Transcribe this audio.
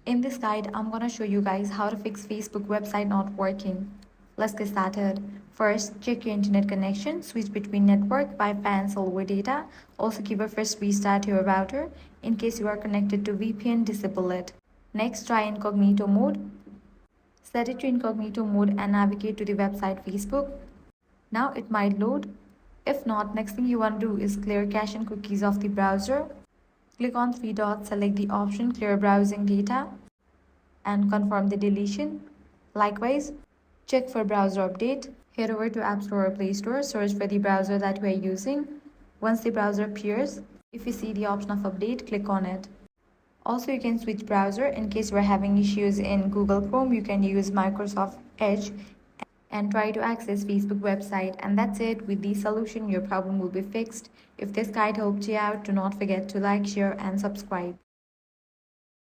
In this guide, I'm gonna show you guys how to fix Facebook website not working. Let's get started. First, check your internet connection, switch between network, Wi-Fi and cellular data. Also give a first restart to your router. In case you are connected to VPN, disable it. Next, try incognito mode. Set it to incognito mode and navigate to the website Facebook. Now it might load. If not, next thing you want to do is clear cache and cookies of the browser. Click on three dots, select the option clear browsing data and confirm the deletion. Likewise, check for browser update. Head over to App Store or Play Store, search for the browser that we are using. Once the browser appears, if you see the option of update, click on it. Also, you can switch browser. In case you are having issues in Google Chrome, you can use Microsoft Edge and try to access Facebook website. And that's it. With this solution, your problem will be fixed. If this guide helped you out, do not forget to like, share and subscribe.